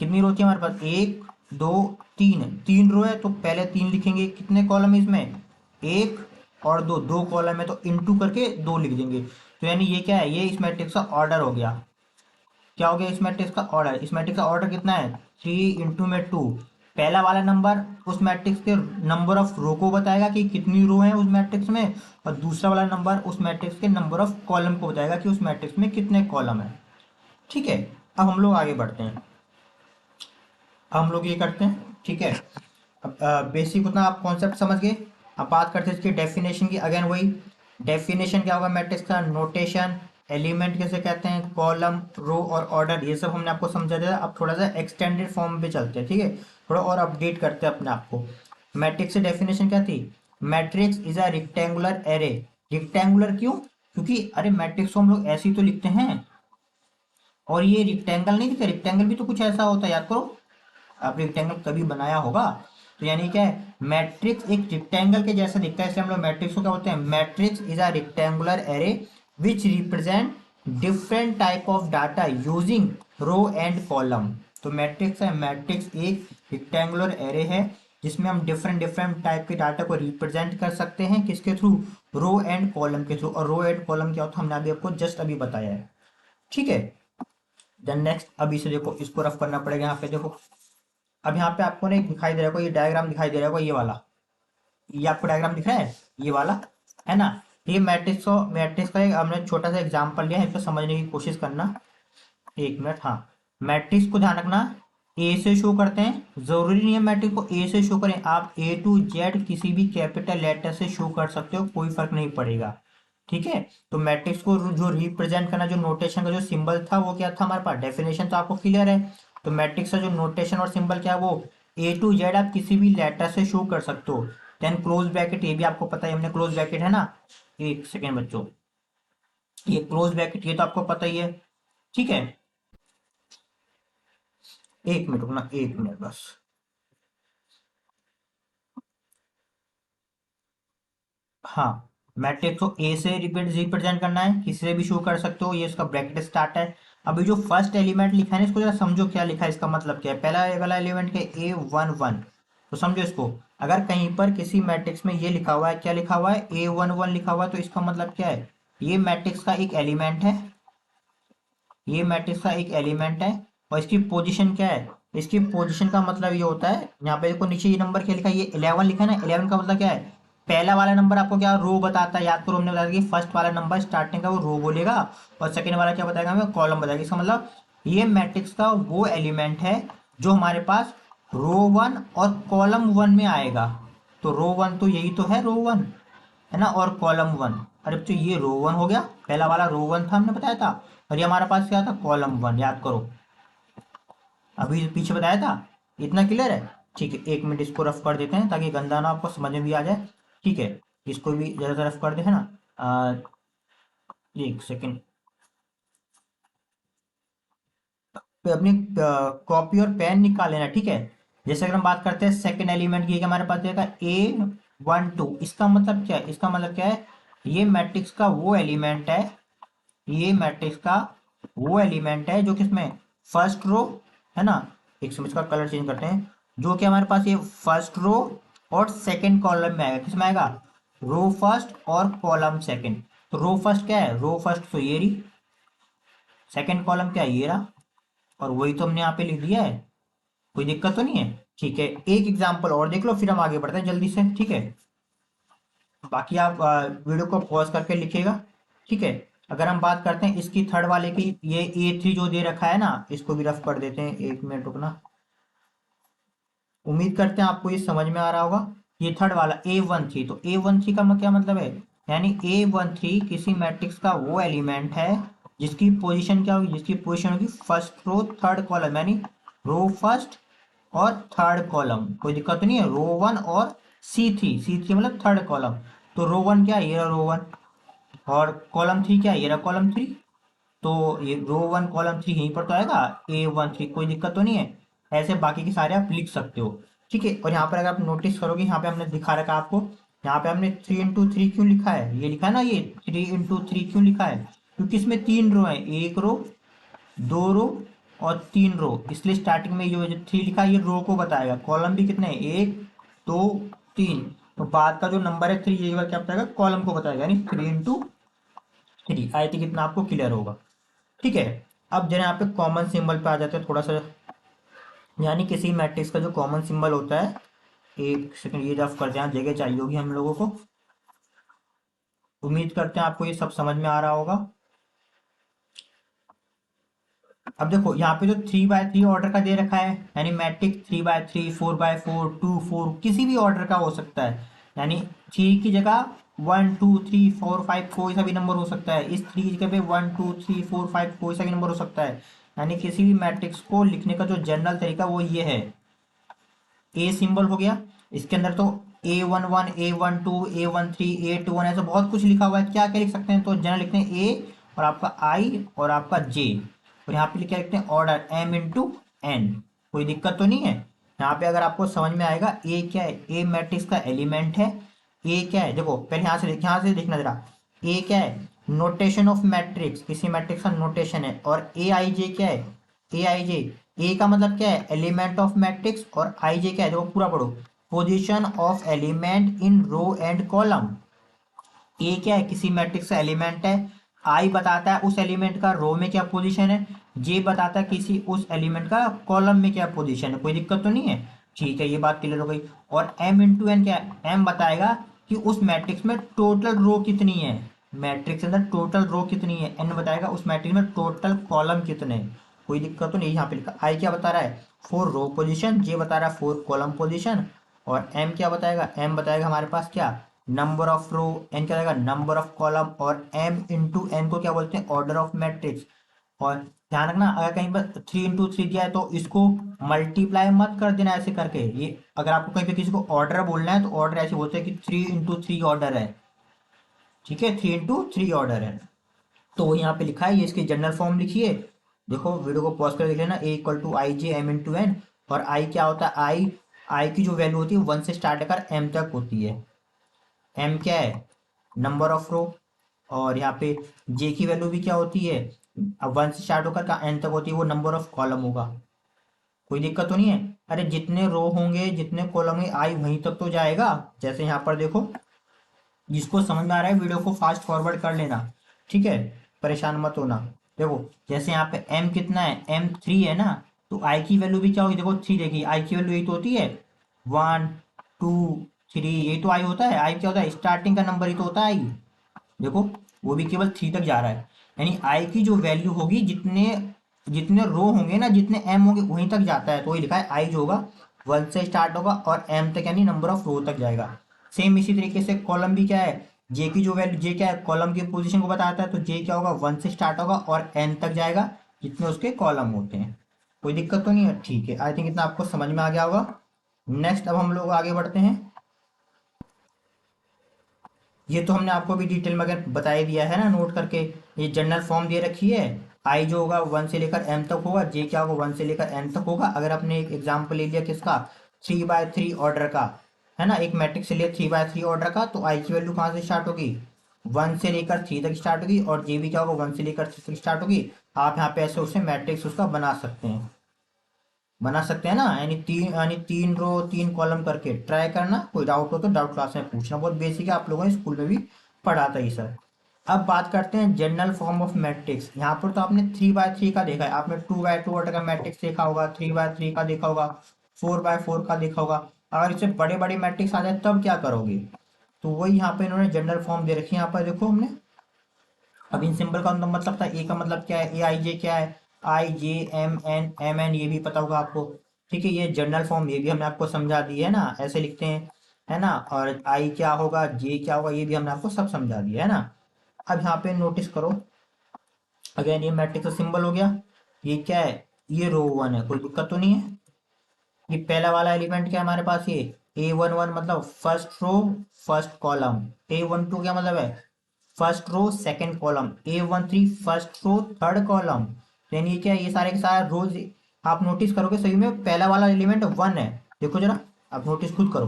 S1: कितनी रो थी हमारे पास, 1 2 3, 3 रो है, तो पहले 3 लिखेंगे। कितने कॉलम है इसमें, 1 और 2, 2 कॉलम है, तो इंटू करके 2 लिख देंगे। तो यानी ये क्या है, ये इस मैट्रिक्स का ऑर्डर हो गया। क्या हो गया इस मैट्रिक्स का ऑर्डर, इस मैट्रिक्स का ऑर्डर कितना है, 3 × 2। पहला वाला नंबर उस मैट्रिक्स के नंबर ऑफ रो को बताएगा कि कितनी रो है उस मैट्रिक्स में, और दूसरा वाला नंबर उस मैट्रिक्स के नंबर ऑफ कॉलम को बताएगा कि उस मैट्रिक्स में कितने कॉलम है। ठीक है, अब हम लोग आगे बढ़ते हैं, अब हम लोग ये करते हैं। ठीक है, अब बेसिक उतना आप कॉन्सेप्ट समझ गए। अब बात करते हैं इसकी डेफिनेशन की। अगेन वही डेफिनेशन क्या होगा मैट्रिक्स का, नोटेशन, एलिमेंट किसे कहते हैं, कॉलम, रो और ऑर्डर, ये सब हमने आपको समझा दिया। अब थोड़ा सा एक्सटेंडेड फॉर्म पे चलते हैं। ठीक है, थोड़ा और अपडेट करते हैं अपने आप को। मैट्रिक्स की डेफिनेशन क्या थी, matrix is a rectangular array. Rectangular क्यों, क्योंकि अरे मैट्रिक्स को हम लोग ऐसे ही तो लिखते हैं, और ये रेक्टेंगल नहीं दिखता, रेक्टेंगल भी तो कुछ ऐसा होता है, याद करो, आप रेक्टेंगल कभी बनाया होगा। तो यानी क्या है, मैट्रिक्स एक रेक्टेंगल के जैसा दिखता है, इसलिए हम लोग मैट्रिक्स को क्या बोलते हैं, matrix is a rectangular array which represent different type of data using row and column. तो मैट्रिक्स है, मैट्रिक्स एक रेक्टेंगुलर एरे है जिसमें हम डिफरेंट डिफरेंट टाइप के डाटा को रिप्रेजेंट कर सकते हैं किसके थ्रू, रो एंड कॉलम के थ्रू। और रो एंड कॉलम क्या होता है हमने अभी आपको जस्ट अभी बताया है, ठीक है। देन नेक्स्ट, अभी से देखो इसको रफ करना पड़ेगा। यहाँ पे देखो, अब यहाँ पे आपको नहीं दिखाई दे रहा है, ये डायग्राम दिखाई दे रहा है, ये वाला, ये आपको डायग्राम दिख रहा है, ये वाला, है ना। ये मैट्रिक्स का एक हमने छोटा सा एग्जांपल लिया है, इसको समझने की कोशिश करना। एक मिनट, हाँ। मैट्रिक्स को ध्यान रखना, ए से शो करते हैं, जरूरी नहीं है मैट्रिक्स को ए से शो करें, आप ए टू जेड किसी भी कैपिटल लेटर से शो कर सकते हो, कोई फर्क नहीं पड़ेगा, ठीक है। तो मैट्रिक्स को जो रिप्रेजेंट करना, जो नोटेशन का जो सिंबल था वो क्या था हमारे पास, डेफिनेशन तो आपको क्लियर है। तो मैट्रिक्स का जो नोटेशन और सिंबल क्या है, वो ए टू जेड आप किसी भी लेटर से शो कर सकते हो। देन क्लोज ब्रैकेट, ये भी आपको पता है, हमने क्लोज ब्रैकेट है ना, एक सेकेंड बच्चों, ये क्लोज ब्रैकेट ये तो आपको पता ही है, ठीक है। एक मिनट रुकना, एक मिनट बस। हाँ, मैट्रिक्स को ए से रिप्रेजेंट करना है, किसी से भी शो कर सकते हो, ये इसका ब्रैकेट स्टार्ट है। अभी जो फर्स्ट एलिमेंट लिखा है ना, इसको जरा समझो क्या लिखा है, इसका मतलब क्या है। पहला वाला एलिमेंट क्या है, A11, तो समझो इसको। अगर कहीं पर किसी मैट्रिक्स में ये लिखा हुआ है, क्या लिखा हुआ है, A11 लिखा हुआ है, तो इसका मतलब क्या है, ये मैट्रिक्स का एक एलिमेंट है, ये मैट्रिक्स का एक एलिमेंट है। और इसकी पोजीशन क्या है, इसकी पोजीशन का मतलब ये होता है, यहाँ पे देखो नीचे ये नंबर क्या लिखा है, ये 11 लिखा है ना, 11 का मतलब क्या है, पहला वाला नंबर आपको क्या रो बताता है, याद करो हमने बताया कि फर्स्ट वाला नंबर स्टार्टिंग का वो रो बोलेगा, और सेकंड वाला क्या बताएगा हमें, कॉलम बताएगा। इसका मतलब ये मैट्रिक्स का वो एलिमेंट है जो हमारे पास रो 1 और कॉलम 1 में आएगा। तो रो 1 तो यही तो है, रो 1 है ना, और कॉलम 1। अरे तो ये रो 1 हो गया, पहला वाला रो 1 था हमने बताया था, और ये हमारे पास क्या था, कॉलम 1, याद करो, अभी पीछे बताया था। इतना क्लियर है, ठीक है। एक मिनट इसको रफ कर देते हैं ताकि गंदा ना आपको समझ में भी आ जाए, ठीक है। इसको भी जरा सा रफ कर दे, है ना। एक सेकेंड, पे अपनी कॉपी और पेन निकाल लेना, ठीक है। जैसे अगर हम बात करते हैं सेकंड एलिमेंट की, हमारे पास देखा A12, इसका मतलब क्या है, इसका मतलब क्या है, ये मैट्रिक्स का वो एलिमेंट है, ये मैट्रिक्स का वो एलिमेंट है जो किसमें, फर्स्ट रो, है ना। एक सेकंड इसका कलर चेंज करते हैं, जो कि हमारे पास ये फर्स्ट रो और सेकंड कॉलम में आएगा, किसमें आएगा, रो फर्स्ट और कॉलम सेकंड। तो रो फर्स्ट क्या है, रो फर्स्ट तो ये रही, सेकंड कॉलम क्या है, ये रहा, और वही तो हमने यहाँ पे लिख दिया है, कोई दिक्कत तो नहीं है, ठीक है। एक एग्जाम्पल और देख लो, फिर हम आगे बढ़ते हैं जल्दी से, ठीक है। बाकी आप वीडियो को पॉज करके लिखिएगा, ठीक है। अगर हम बात करते हैं इसकी थर्ड वाले की, ये A3 जो दे रखा है ना, इसको भी रफ कर देते हैं, एक मिनट रुकना। उम्मीद करते हैं आपको ये समझ में आ रहा होगा। ये थर्ड वाला A13, तो A13 का क्या मतलब है, यानी A13 किसी मैट्रिक्स का वो एलिमेंट है जिसकी पोजीशन क्या होगी, जिसकी पोजीशन होगी फर्स्ट रो थर्ड कॉलम, यानी रो फर्स्ट और थर्ड कॉलम, कोई दिक्कत तो नहीं है, रो 1 और C3 मतलब थर्ड कॉलम। तो रो 1 क्या है, ये रो 1, और कॉलम 3 क्या है, ये रहा कॉलम 3। तो ये रो 1 कॉलम 3 यहीं पर तो आएगा, A13, कोई दिक्कत तो नहीं है। ऐसे बाकी के सारे आप लिख सकते हो, ठीक है। और यहाँ पर अगर आप नोटिस करोगे, यहाँ पे हमने दिखा रखा है आपको, यहाँ पे हमने 3 into 3 क्यों लिखा है, ये लिखा है ना, ये 3 into 3 क्यों लिखा है, क्योंकि इसमें 3 रो है, एक रो, दो रो और 3 रो, इसलिए स्टार्टिंग में जो 3 लिखा है ये रो को बताएगा। कॉलम भी कितने हैं, 1 2 3, तो बाद का जो नंबर है 3, ये क्या बताएगा, कॉलम को बताएगा, यानी 3 into 3। आई थिंक इतना आपको क्लियर होगा, ठीक है। अब जरा यहाँ पे कॉमन सिंबल पे आ जाते हैं थोड़ा सा, यानी किसी मैट्रिक्स का जो कॉमन सिंबल होता है, एक सेकंड ये रफ करते हैं, जगह चाहिए होगी हम लोगों को। उम्मीद करते हैं आपको ये सब समझ में आ रहा होगा। अब देखो यहाँ पे जो 3 by 3 ऑर्डर का दे रखा है, यानी मैट्रिक्स 3 by 3, 4 by 4, 2 4, किसी भी ऑर्डर का हो सकता है, यानी 3 की जगह 1 2 3 4 5 कोई सा भी नंबर हो सकता है, इस 3 की जगह पे 1 2 3 4 5 कोई सा भी नंबर हो सकता है। यानी किसी भी मैट्रिक्स को लिखने का जो जनरल तरीका वो ये है, ए सिंबल हो गया, इसके अंदर तो A11 A12 A13 A21 ऐसा बहुत कुछ लिखा हुआ है, क्या क्या लिख सकते हैं, तो जनरल लिखते हैं ए और आपका आई और आपका जे, और यहाँ पे क्या लिखते हैं, ऑर्डर M into N, कोई दिक्कत तो नहीं है। यहाँ पे अगर आपको समझ में आएगा, ए क्या है, ए मैट्रिक्स का एलिमेंट है, ए क्या है, देखो पहले यहाँ से देखना जरा, ए क्या है, नोटेशन ऑफ मैट्रिक्स, किसी मैट्रिक्स का नोटेशन है, और ए आई जे क्या है, ए आई जे, ए का मतलब क्या है, एलिमेंट ऑफ मैट्रिक्स, और आई जे क्या है, देखो पूरा पढ़ो, position of element in row and column. A क्या है, किसी मैट्रिक्स का एलिमेंट है, आई बताता है उस एलिमेंट का रो में क्या पोजीशन है, जे बताता है किसी उस एलिमेंट का कॉलम में क्या पोजीशन है। कोई दिक्कत तो नहीं है, ठीक है, ये बात क्लियर हो गई। और एम इंटू एन क्या है, एम बताएगा कि उस मैट्रिक्स में टोटल रो कितनी है, मैट्रिक्स के अंदर टोटल रो कितनी है, एन बताएगा उस मैट्रिक्स में टोटल कॉलम कितने हैं। कोई दिक्कत तो नहीं, यहाँ पे लिखा आई क्या बता रहा है, 4 रो पोजीशन, जे बता रहा है 4 कॉलम पोजीशन, और एम क्या बताएगा, एम बताएगा हमारे पास क्या, नंबर ऑफ रो, एन क्या रहेगा नंबर ऑफ कॉलम, और एम इंटू एन को क्या बोलते हैं, ऑर्डर ऑफ मैट्रिक्स। और ध्यान रखना अगर कहीं पर 3 इंटू 3 दिया है तो इसको मल्टीप्लाई मत कर देना ऐसे करके, ये अगर आपको कहीं पे किसी को ऑर्डर बोलना है तो ऑर्डर ऐसे बोलते हैं कि 3 इंटू 3 ऑर्डर है, ठीक है, 3 इंटू 3 ऑर्डर है। तो वो यहाँ पे लिखा है, ये इसकी जनरल फॉर्म लिखिए, देखो वीडियो को पॉज कर देख लेना, A equal to I J M into N. और आई क्या होता है, आई आई की जो वैल्यू होती है 1 से स्टार्ट कर एम तक होती है, एम क्या है, नंबर ऑफ रो, और यहाँ पे जे की वैल्यू भी क्या होती है, अब 1 से स्टार्ट होकर एन तक होती है, वो नंबर ऑफ कॉलम होगा। कोई दिक्कत तो नहीं है, अरे जितने रो होंगे जितने कॉलम होंगे आई वहीं तक तो जाएगा। जैसे यहाँ पर देखो, जिसको समझ में आ रहा है वीडियो को फास्ट फॉरवर्ड कर लेना, ठीक है, परेशान मत होना। देखो जैसे यहाँ पे m कितना है, m 3 है ना, तो i की वैल्यू भी क्या होगी, देखो 3 देखिए, i की वैल्यू यही तो होती है, 1 2 3, यही तो i होता है, i क्या होता है, स्टार्टिंग का नंबर ही तो होता है i। देखो वो भी केवल 3 तक जा रहा है, यानी i की जो वैल्यू होगी, जितने जितने रो होंगे ना, जितने m होंगे वहीं तक जाता है, तो ये लिखा है i जो होगा 1 से स्टार्ट होगा और m तक यानी नंबर ऑफ रो तक जाएगा। सेम इसी तरीके से कॉलम भी क्या है, जे की जो वैल्यू, जे क्या है, कॉलम की पोजीशन को बताता है, तो जे क्या होगा 1 से स्टार्ट होगा और एन तक जाएगा जितने उसके कॉलम होते हैं। कोई दिक्कत तो नहीं है, ठीक है, आई थिंक इतना आपको समझ में आ गया होगा। नेक्स्ट अब हम लोग आगे बढ़ते हैं। ये तो हमने आपको भी डिटेल में अगर बता ही दिया है ना नोट करके, ये जनरल फॉर्म दे रखी है, आई जो होगा 1 से लेकर एम तक होगा, जे क्या होगा 1 से लेकर एन तक होगा। अगर आपने एक एग्जाम्पल ले लिया किसका, 3 बाय 3 ऑर्डर का, है ना, एक मैट्रिक्स से लिया 3 बाय 3 ऑर्डर का, तो आई की वैल्यू कहाँ से स्टार्ट होगी, 1 से लेकर 3 तक स्टार्ट होगी, और जे भी क्या होगा 1 से लेकर 3 तक स्टार्ट होगी। आप यहाँ पे ऐसे उसे मैट्रिक्स उसका बना सकते हैं ना, यानी 3 रो 3 कॉलम करके ट्राई करना, कोई डाउट हो तो डाउट क्लास में पूछना, बहुत बेसिक है, आप लोगों ने स्कूल में भी पढ़ा था ये सर। अब बात करते हैं जनरल फॉर्म ऑफ मैट्रिक्स। यहाँ पर तो आपने 3 बाय 3 का देखा है, आपने 2 बाय 2 ऑर्डर का मैट्रिक्स देखा होगा, 3 बाय 3 का देखा होगा, 4 बाय 4 का देखा होगा। अगर इससे बड़े बड़े मैट्रिक्स आ जाए तब क्या करोगे, तो वही यहाँ पे इन्होंने जनरल फॉर्म दे रखी है, यहाँ पर देखो हमने। अब इन सिंबल का मतलब था, ए का मतलब क्या है, ए आई जे क्या है, आई J M N M N, ये भी पता होगा आपको, ठीक है। ये जनरल फॉर्म ये भी हमने आपको समझा दी है ना, ऐसे लिखते हैं, है ना। और आई क्या होगा, जे क्या होगा, ये भी हमने आपको सब समझा दिया है ना। अब यहाँ पे नोटिस करो, अगेन ये मैट्रिक्स का सिंबल हो गया, ये क्या है, ये रो 1 है, कोई दिक्कत तो नहीं है। ये पहला वाला एलिमेंट क्या है हमारे पास, ये A11 मतलब first row first column, A12 क्या मतलब है, first row second column, A13 first row third column. यानी ये क्या है, ये सारे के सारे रोज आप नोटिस करोगे सही में पहला वाला एलिमेंट 1 है। देखो जरा, आप नोटिस खुद करो,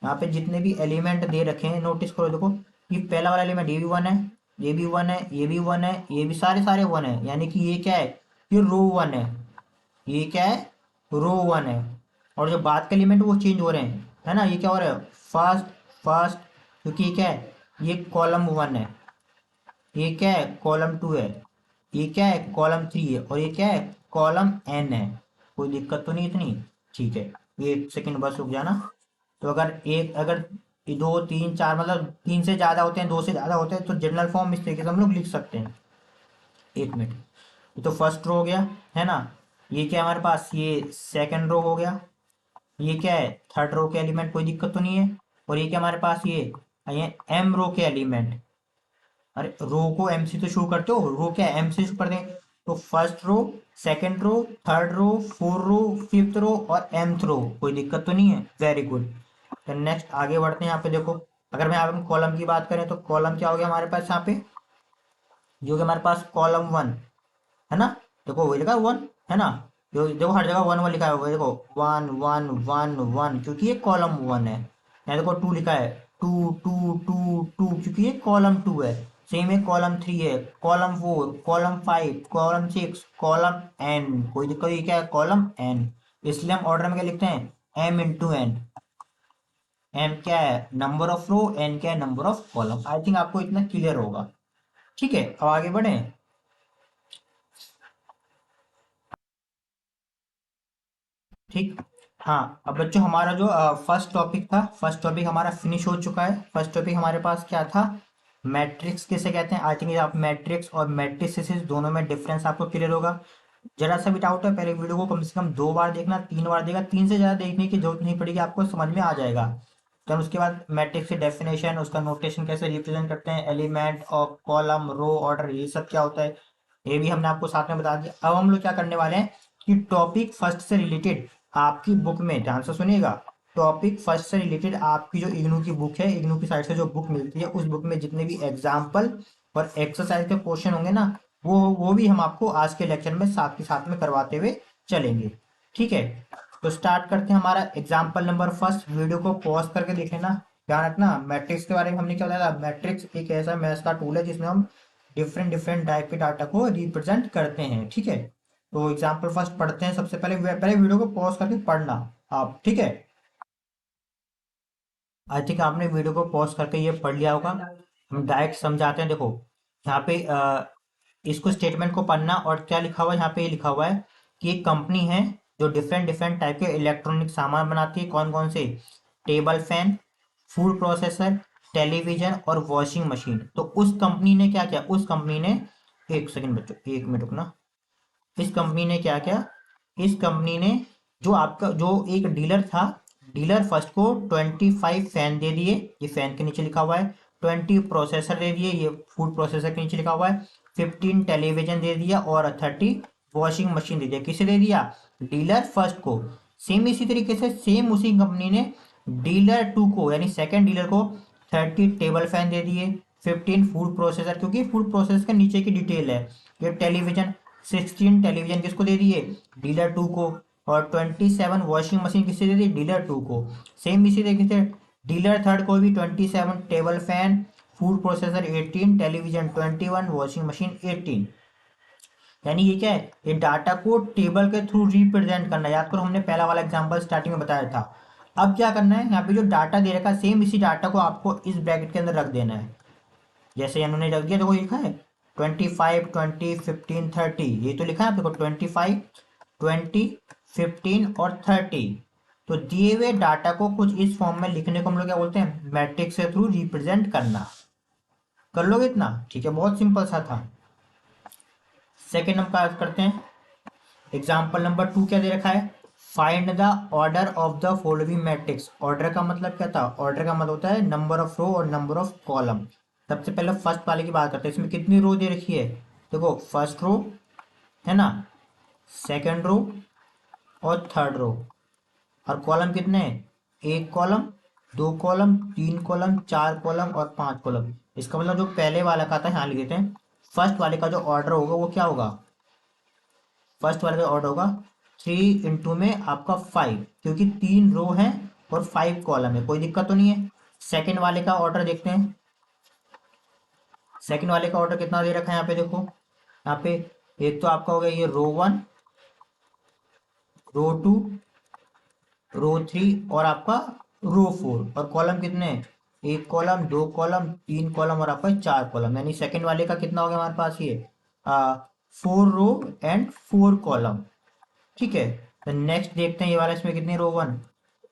S1: यहाँ पे जितने भी एलिमेंट दे रखे हैं नोटिस करो, देखो ये पहला वाला एलिमेंट ये भी 1 है, ये भी 1 है, ये भी 1 है, ये भी सारे सारे 1 है, यानी कि ये क्या है, ये रो 1 है, ये क्या है, रो 1 है। और जो बाद के एलिमेंट वो चेंज हो रहे हैं, है ना, ये क्या हो रहा है, फर्स्ट फर्स्ट, क्योंकि ये क्या है, ये कॉलम 1 है, ये क्या है, कॉलम 2 है, ये क्या है, कॉलम 3 है, और ये क्या है, कॉलम n है। कोई दिक्कत तो नहीं इतनी, ठीक है। ये 1 सेकंड बस रुक जाना। तो अगर 2 3 4 मतलब 3 से ज़्यादा होते हैं, 2 से ज़्यादा होते हैं, तो जनरल फॉर्म इस तरीके से हम लोग लिख सकते हैं। 1 मिनट, ये तो फर्स्ट रो हो गया, है ना। ये क्या है हमारे पास, ये सेकंड रो हो गया, ये क्या है, थर्ड रो के एलिमेंट, कोई दिक्कत तो नहीं है। और ये क्या हमारे पास, ये एम रो के एलिमेंट, अरे रो को एम से तो शुरू करते हो, रो क्या है एम से शुरू कर दें, तो first row second row third row fourth row fifth row और एम्थ रो, कोई दिक्कत तो नहीं है, वेरी गुड। तो नेक्स्ट आगे बढ़ते हैं, यहाँ पे देखो, अगर मैं यहाँ पे कॉलम की बात करें तो कॉलम क्या हो गया हमारे पास यहाँ पे, जो कि हमारे पास कॉलम 1 है ना, देखो वही लिखा है 1, है ना, जो देखो हर जगह 1 1 लिखा है, वो देखो 1 1 1 1, क्योंकि ये कॉलम 1 है। यहाँ देखो 2 लिखा है, 2 2 2 2, क्योंकि ये कॉलम 2 है। सेम है कॉलम 3 है, column 4 column 5 column 6 column n, कोई दिक्कत, ये क्या है, कॉलम n। इसलिए हम ऑर्डर में क्या लिखते हैं, m इंटू एन, एम क्या है नंबर ऑफ रो, एन क्या है number of column. I think आपको इतना क्लियर होगा। ठीक है, अब आगे बढ़े। ठीक। हाँ, अब बच्चों हमारा जो फर्स्ट टॉपिक था, फर्स्ट टॉपिक हमारा फिनिश हो चुका है। फर्स्ट टॉपिक हमारे पास क्या था, मैट्रिक्स किसे कहते हैं। आई थिंक आप मैट्रिक्स और मैट्रिसेस दोनों में डिफरेंस आपको क्लियर होगा। जरा सा भी डाउट है, पहले वीडियो को कम से कम 2 बार देखना, 3 बार देखना, 3 से ज़्यादा देखने की जरूरत नहीं पड़ेगी, आपको समझ में आ जाएगा। तो उसके बाद मैट्रिक्स की डेफिनेशन, उसका नोटेशन कैसे रिप्रेजेंट करते हैं, एलिमेंट और कॉलम रो ऑर्डर, ये सब क्या होता है ये भी हमने आपको साथ में बता दिया। अब हम लोग क्या करने वाले हैं कि टॉपिक फर्स्ट से रिलेटेड आपकी बुक में, ध्यान से सुनिएगा, टॉपिक फर्स्ट से रिलेटेड आपकी जो इग्नू की बुक है, इग्नू की साइड से जो बुक मिलती है, उस बुक में जितने भी एग्जाम्पल और एक्सरसाइज के क्वेश्चन होंगे ना, वो भी हम आपको आज के लेक्चर में साथ के साथ में करवाते हुए चलेंगे। ठीक है, तो स्टार्ट करते हैं हमारा एग्जाम्पल नंबर फर्स्ट। वीडियो को पॉज करके देख लेना। ध्यान रखना, मैट्रिक्स के बारे में हमने क्या बताया था, मैट्रिक्स एक ऐसा मैथ्स का टूल है जिसमें हम डिफरेंट डिफरेंट टाइप के डाटा को रिप्रेजेंट करते हैं। ठीक है, तो एग्जाम्पल फर्स्ट पढ़ते हैं। सबसे पहले पहले वीडियो को पॉज करके पढ़ना आप। ठीक है, आई थिंक आपने वीडियो को पॉज करके ये पढ़ लिया होगा। हम डायरेक्ट समझाते हैं। देखो यहाँ पे इसको स्टेटमेंट को पढ़ना, और क्या लिखा हुआ है यहाँ पे, ये लिखा हुआ है कि एक कंपनी है जो डिफरेंट डिफरेंट टाइप के इलेक्ट्रॉनिक सामान बनाती है। कौन कौन से, table fan, food processor, television और वॉशिंग मशीन। तो उस कंपनी ने क्या किया, उस कंपनी ने, एक सेकंड बच्चों, एक मिनट रुकना। इस कंपनी ने क्या किया, इस कंपनी ने जो आपका जो एक डीलर था, डीलर फर्स्ट को 25 फैन दे दिए, ये फैन के नीचे लिखा हुआ है। 20 प्रोसेसर दे दिए, ये फूड प्रोसेसर के नीचे लिखा हुआ है। 15 टेलीविजन दे दिया और 30 वॉशिंग मशीन दे दिया। किसे दे दिया, डीलर फर्स्ट को। सेम इसी तरीके से सेम उसी कंपनी ने डीलर टू को, यानी सेकंड डीलर को 30 टेबल फैन दे दिए, 15 फूड प्रोसेसर, क्योंकि फूड प्रोसेसर के नीचे की डिटेल है। ये टेलीविजन, 16 टेलीविजन किसको दे दिए, डीलर टू को। और 27 वॉशिंग मशीन किससे दे दी, डीलर टू को। सेम इसी तरीके से डीलर थर्ड को भी 27 table fan, food processor 18, television 21, washing machine 18। यानी ये क्या है, ये डाटा को टेबल के थ्रू रिप्रेजेंट करना। याद करो हमने पहला वाला एग्जांपल स्टार्टिंग में बताया था। अब क्या करना है, यहाँ पे जो डाटा दे रखा है, सेम इसी डाटा को आपको इस ब्रैकेट के अंदर रख देना है। जैसे इन्होंने रख दिया, देखो लिखा है 25, 20, 15, 30, ये तो लिखा है आप देखो 25, 20, 15 और 30। तो दिए हुए डाटा को कुछ इस फॉर्म में लिखने को हम लोग क्या बोलते हैं, मैट्रिक्स के थ्रू रिप्रेजेंट करना। कर लोगे इतना, ठीक है, बहुत सिंपल सा था। सेकेंड हम क्या करते हैं, एग्जाम्पल नंबर 2 क्या दे रखा है, find the order of the following matrix. Order का मतलब क्या था, ऑर्डर का मतलब होता है नंबर ऑफ रो और नंबर ऑफ कॉलम। सबसे पहले फर्स्ट वाले की बात करते हैं, इसमें कितनी रो दे रखी है, देखो फर्स्ट रो है ना, सेकंड रो और थर्ड रो। और कॉलम कितने हैं, एक कॉलम, दो कॉलम, तीन कॉलम, चार कॉलम और पांच कॉलम। इसका मतलब जो पहले वाला का था, यहाँ लिख देते हैं, फर्स्ट वाले का जो ऑर्डर होगा वो क्या होगा, फर्स्ट वाले का ऑर्डर होगा 3 में आपका 5, क्योंकि 3 रो है और 5 कॉलम है, कोई दिक्कत तो नहीं है। सेकंड वाले का ऑर्डर देखते हैं, सेकंड वाले का ऑर्डर कितना दे रखा है यहाँ पे, देखो यहाँ पे एक तो आपका हो गया ये रो 1, रो 2, रो 3 और आपका रो 4। और कॉलम कितने हैं, एक कॉलम, दो कॉलम, तीन कॉलम और आपका चार कॉलम। यानी सेकंड वाले का कितना हो गया हमारे पास, ये 4 रो एंड 4 कॉलम। ठीक है, तो नेक्स्ट देखते हैं ये वाला, इसमें कितनी रो 1,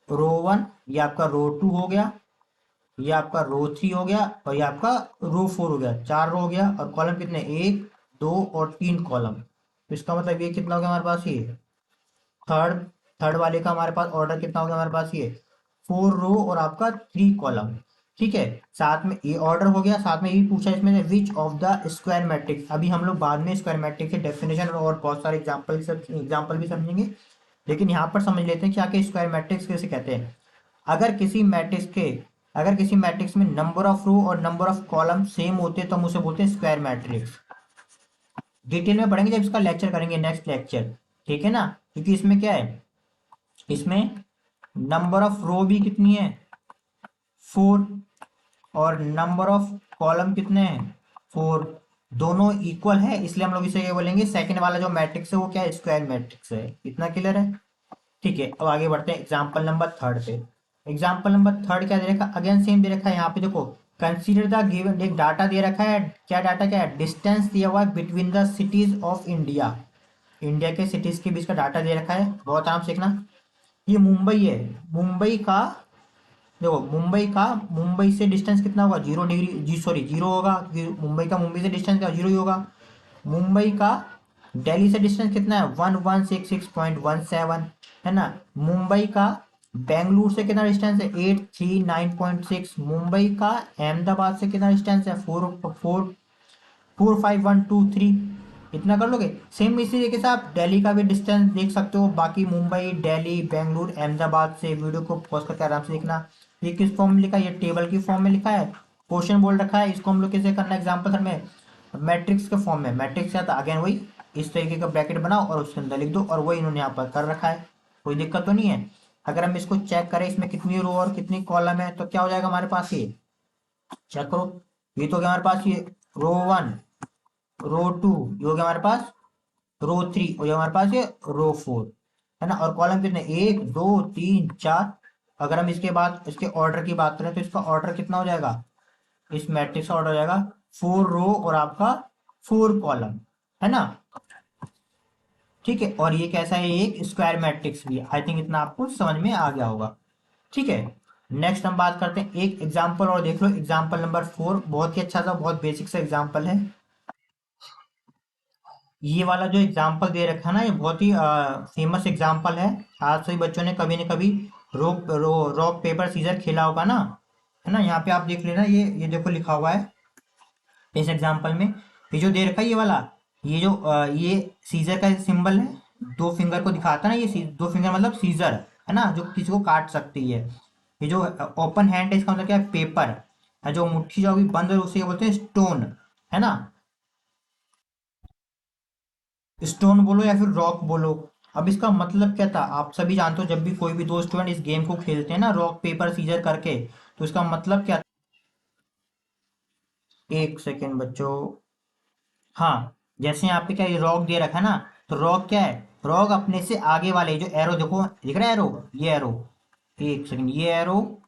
S1: रो 1 ये आपका रो 2 हो गया, ये आपका रो 3 हो गया और ये आपका रो 4 हो गया। 4 रो हो गया और कॉलम कितने, एक, दो और तीन कॉलम। तो इसका मतलब ये कितना हो गया हमारे पास, ये थर्ड थर्ड वाले का हमारे पास ऑर्डर कितना हो गया हमारे पास, ये 4 रो और आपका 3 कॉलम। ठीक है, साथ में ये ऑर्डर हो गया, साथ में ये भी पूछा इसमें से which of the square matrix. अभी हम लोग बाद में स्क्वायर मैट्रिक्स के डेफिनेशन और बहुत सारे एग्जाम्पल भी समझेंगे, लेकिन यहाँ पर समझ लेते हैं कि आके स्क्वायर मैट्रिक्स कैसे कहते हैं। अगर किसी मैट्रिक्स के, अगर किसी मैट्रिक्स में नंबर ऑफ रो और नंबर ऑफ कॉलम सेम होते हैं तो हम उसे बोलते हैं स्क्वायर मैट्रिक्स। डिटेल में पढ़ेंगे जब इसका लेक्चर करेंगे, नेक्स्ट लेक्चर, ठीक है ना। क्योंकि इसमें क्या है, इसमें नंबर ऑफ रो भी कितनी है, 4, और नंबर ऑफ कॉलम कितने हैं, 4। दोनों इक्वल है, इसलिए हम लोग इसे ये बोलेंगे सेकंड वाला जो मैट्रिक्स है वो क्या है, स्क्वायर मैट्रिक्स है। इतना क्लियर है, ठीक है। अब आगे बढ़ते हैं एग्जाम्पल नंबर 3 पे। एग्जाम्पल नंबर थर्ड क्या दे रखा है, अगेन सेम दे रखा है यहाँ पे देखो, कंसीडर द गिवन, एक डाटा दे रखा है, क्या डाटा क्या है, डिस्टेंस दिया हुआ है between the cities of India, India के सिटीज के बीच का डाटा दे रखा है, बहुत आराम से देखना। ये मुंबई है, मुंबई का, देखो मुंबई का, मुंबई से डिस्टेंस कितना होगा, 0 डिग्री जी, सॉरी 0 होगा, क्योंकि मुंबई का मुंबई से डिस्टेंस क्या 0 ही होगा। मुंबई का दिल्ली से डिस्टेंस कितना है, 1166.17 है ना। मुंबई का बेंगलुरु से कितना डिस्टेंस है, 839.6। मुंबई का अहमदाबाद से कितना डिस्टेंस है, 45123। इतना कर लोगे। सेम इसी तरीके से आप दिल्ली का भी डिस्टेंस देख सकते हो, बाकी मुंबई, दिल्ली, बेंगलुरु, अहमदाबाद से। वीडियो को पॉज करके आराम से देखना। ये किस फॉर्म में लिखा है, ये टेबल की फॉर्म में लिखा है, क्वेश्चन बोल रखा है, इसको हम लोग कैसे करना है एग्जाम्पल में, मैट्रिक्स के फॉर्म में। मैट्रिक्स आता अगेन वही, इस तरीके का ब्रैकेट बनाओ और उसके अंदर लिख दो, और वही इन्होंने यहाँ पर कर रखा है, कोई दिक्कत तो नहीं है। अगर हम इसको चेक करें, इसमें कितनी रो और कितनी कॉलम है, तो क्या हो जाएगा हमारे पास, ये चेक करो। ये तो क्या हमारे पास, ये रो 1, रो 2, ये हो गया हमारे पास रो 3, और ये हमारे पास ये रो 4 है ना। और कॉलम कितने, 1 2 3 4। अगर हम इसके बाद इसके ऑर्डर की बात करें, तो इसका ऑर्डर कितना हो जाएगा, इस मैट्रिक्स का ऑर्डर हो जाएगा 4 रो और आपका 4 कॉलम, है ना। ठीक है, और ये कैसा है, एक स्क्वायर मैट्रिक्स भी। आई थिंक इतना आपको समझ में आ गया होगा। ठीक है, नेक्स्ट हम बात करते हैं, एक एग्जाम्पल और देख लो, एग्जाम्पल नंबर 4, बहुत ही अच्छा सा, बहुत बेसिक सा एग्जाम्पल है। ये वाला जो एग्जाम्पल दे रखा है ना, ये बहुत ही फेमस एग्जाम्पल है। आज सभी बच्चों ने कभी न कभी रॉक पेपर सीजर खेला होगा ना, है ना। यहाँ पे आप देख लेना, ये देखो लिखा हुआ है इस एग्जाम्पल में, ये जो दे रखा है ये वाला, ये जो ये सीजर का सिंबल है, 2 फिंगर को दिखाता है ना, ये 2 फिंगर मतलब सीजर, है ना, जो किसी को काट सकती है। ये जो ओपन हैंड है, इसका मतलब क्या है, पेपर है। जो मुट्ठी जो अभी बंद है, उसे क्या बोलते हैं, स्टोन, है ना। स्टोन बोलो या फिर रॉक बोलो। अब इसका मतलब क्या था, आप सभी जानते हो, जब भी कोई भी दो स्टूडेंट इस गेम को खेलते हैं ना, रॉक पेपर सीजर करके, तो इसका मतलब क्या, एक सेकेंड बच्चों, हाँ, जैसे यहाँ पे क्या ये रॉक दे रखा है ना, तो रॉक क्या है, रॉक अपने से आगे वाले जो एरो देखो, दिख रहा है एरो, ये एरो, एक सेकेंड, ये एरो,